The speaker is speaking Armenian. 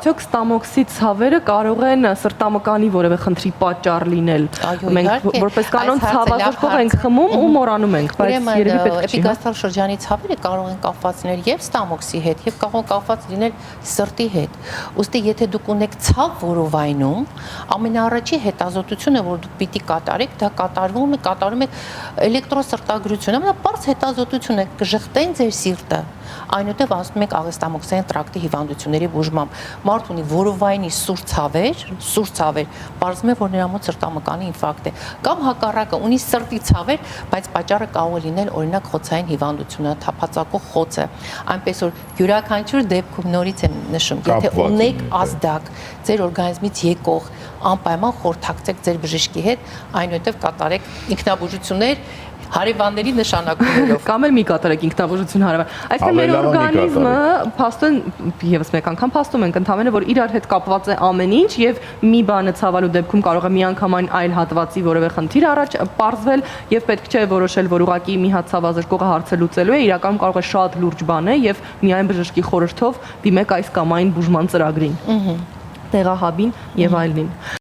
արդյոք ստամոքսի ցավերը կարող են սրտամկանի որևէ խնդրի պատճառ լինել։ Մենք որպես կանոն ցավազրկող ենք խմում ու մոռանում ենք, բայց երևի պետք չի։ Էպիգաստրալ շրջանի ցավերը կարող են կապված լինել եւ ստամոքսի հետ, եւ կարող են կապված լինել սրտի հետ։ Ուստի եթե դուք ունեք ցավ որովայնում, ամենաառաջի հետազոտությունը, որ դուք պիտի կատարեք, դա կատարում է էլեկտրոսրտագրություն, ամենապարզ հետազոտություն է, կժխտեն ձեր սիրտը, այնուհետև ասում ենք աղեստամոքսային տրակտի հիվանդությունների բուժմամբ։ Մարդ ունի որովայնի սուր ցավեր, պարզվում է, որ նրա մոտ սրտամկանի ինֆարկտ է, կամ հակառակը ունի սրտի ցավեր, բայց պատճառը կարող է լինել օրինակ խոցային հիվանդությունը, թափածակող խոցը, այնպես որ յուրաքանչյուր դեպքում նորից եմ նշում, եթե ունեք ազդակ ձեր օրգանիզմից եկող, անպայման խորհրդակցեք ձեր բժշկի հետ, այնուհետև կատարեք ինքնաբուժություններ հարևանների նշանակումներով կամ էլ մի կատարեք ինքնաբուժություն հարևան։ Այսինքն մեր օրգանիզմը փաստորեն եւս մեկ անգամ փաստում ենք ընդհանրապես որ իրար հետ կապված է ամեն ինչ եւ մի բանը ցավալու դեպքում կարող է միանգամայն այլ հատվածի որևէ խնդիր առաջ պարզվել եւ պետք չէ որոշել որ ուղղակի մի հատ ցավազրկողը հարցը լուծելու է, իրականում կարող է շատ լուրջ բան է եւ միայն բժշկի խորհրդով դիմեք այս կամ այն բուժման ծրագրին, տեղահաբին եւ այլնին։